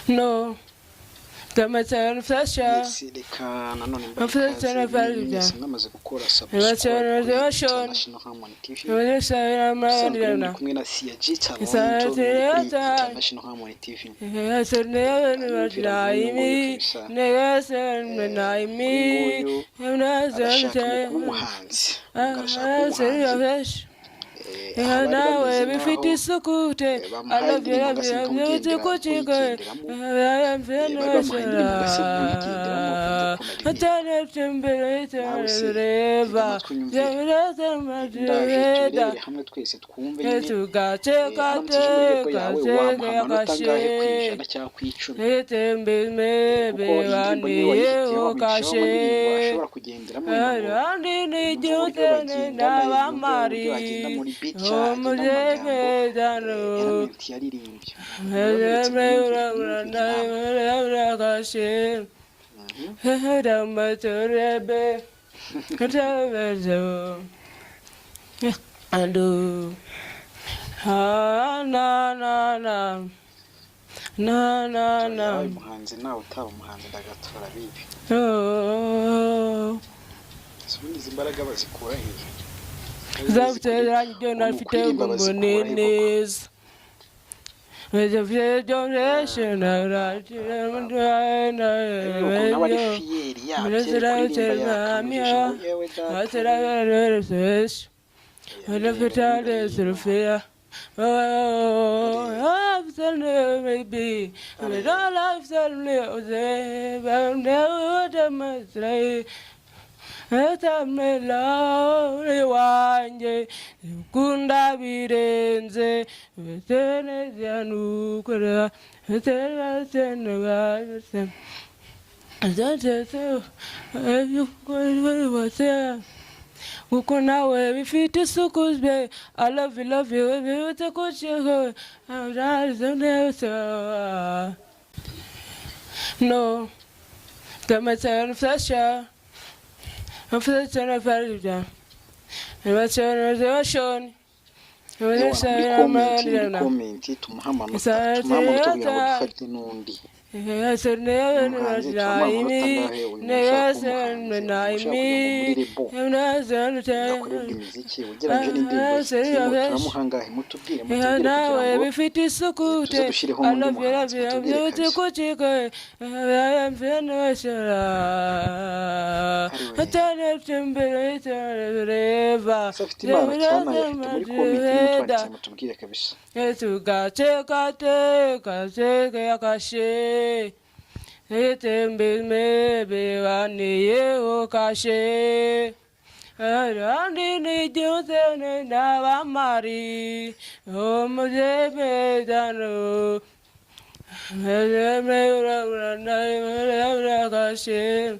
No. Tamatana fasha. Reka nanone mwese namaze gukora subscribe International Harmony TV. Ndi kumwe na CG Talonto kuri International Harmony TV. Nawe bifite isukute alovira byose kuchike atane tembere reva reva hamwe twese twumve nyine tugaceka yakashe tembere bebaniye ukashe andi nijutene n'abamari umuhanzi nawe utaba umuhanzi ndagatora bibi izi imbaraga bazikura hehe Zavtera jona fite gumbonenes. Veja generation Etamela kunda birenze vetene yanukura vetene senga azatete ayukwelwase ukona we bifite sukuzbe I love you bifite kuchego azatete no tamatana fasha I'm for the Farida. I was on the ocean. I was on the comment to Muhammad. Muhammad Yes, never me. Never send me. Now, if it is so good, I love you. I am finished. I tell you, Etembe mebe waniye okashe Arandi ni jotene na wamari Omujebe dano Mele ura kashe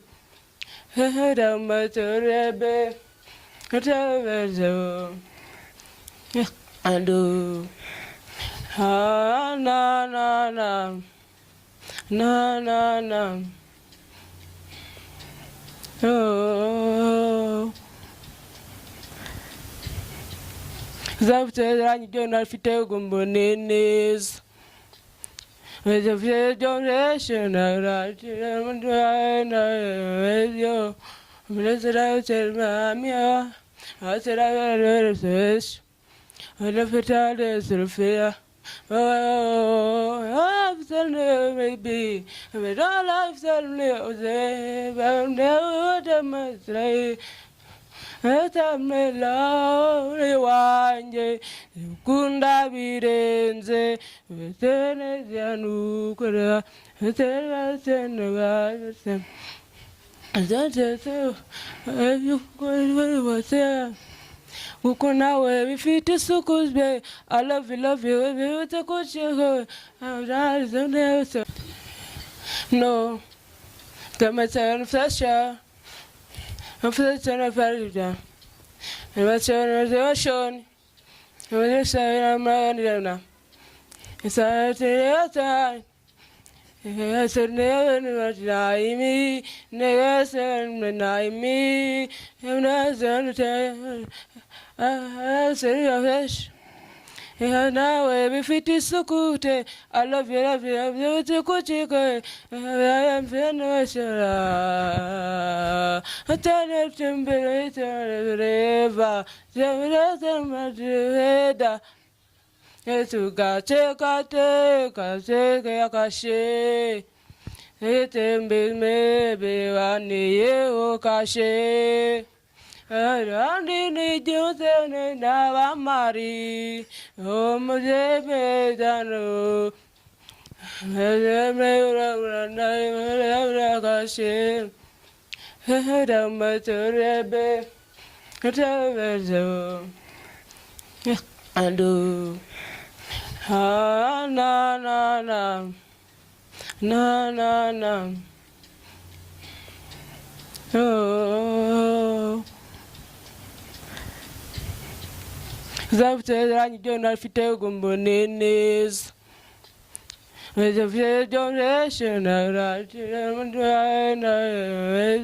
Damatorebe Katavezo Ando Na. Oh. Zavtera jona fite gumbonenes. Veja generation yo. Mlezera termamia. Asera research. Ana fitale surfea. Oh, maybe with all life that lives, but never must say. Etamela wanje kunda birenze vetene yanukura vetene senga azatete ayukwelwase ukona we bifite sukuzbe I love you bifite kuchego no tamatana fasha I'm for the Farida. I was on the ocean. I was on the it's a theater. I said, never deny me, never deny me. I'm not going to tell I said, your fish. nawe bifite isukute. I love you, love you, love you, tikuchike. I am finisher. I tell you to be forever. Just my head. Yesu kate yakashe. Etembe mebe wani yeo kashe. Randi ni jose ne na mari. Omoje me dano. Etembe ura kashe. Maturebe. Ando. Na na na. Na na na. Oh. Zavte rani jona fite gumbonenes. With the generation right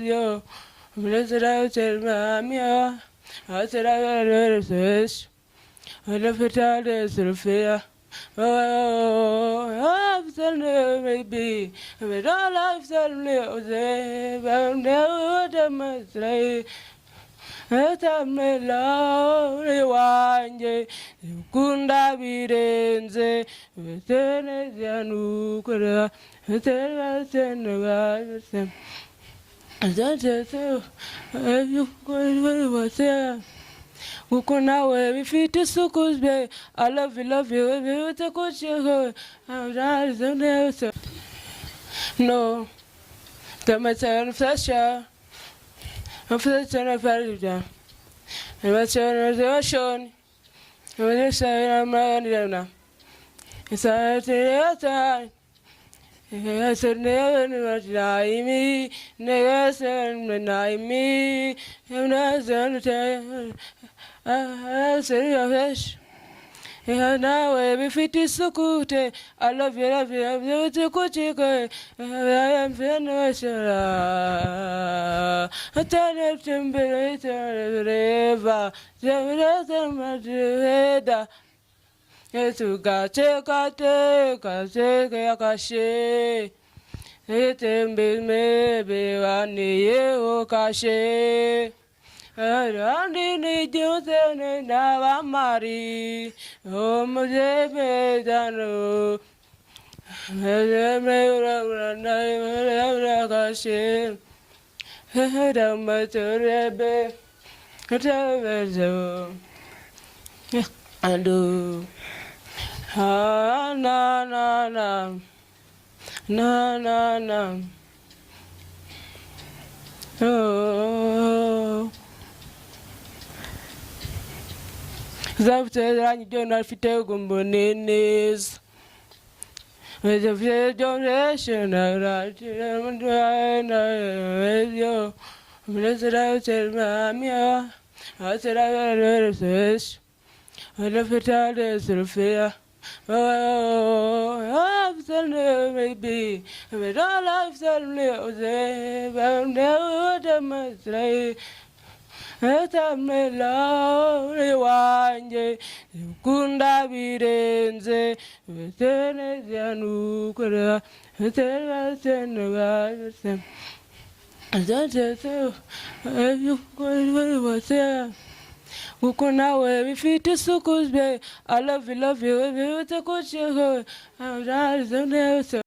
yo. Blessed I tell mamia. I said I read this. I love it all this fear. Oh, I've done it maybe. With all I've done it, I've never done my slave. Etamela wanje kunda birenze vetene yanukura vetene senwa azate ayu kwelwase ukona we bifite sukuzbe. I love you utakuchego amrazone no tamatsan flasha. I'm for the turn of Farida. And what's your ocean? And when you say I'm running now, it's a time. I said, never deny me, never deny me. I'm not going to tell I said, your fish. Now, if it is so good, I love you, love you, tikuchike. I am finisher. I tell you to be forever. Just my head. Yesu kate yakashe. Etembe mebe wani yeo kashe. Randi ni jose ne na mari. Omoje me dano. Etembe ura kashe. Maturebe. Ando. Na na na. Na na na. Oh. Zavte rani jona fite gumbonenes. With the generation right yo. Blessed I tell mamia. I said I read this. I love it all this fear. Oh, I've done it maybe. With all I've done it, I've never done my slave. Etamela wanje kunda birenze vetene yanukura vetene senwa sem azate ayu kwelwase ukona we bifite sukuzbe. I love you, utakuchego amrazone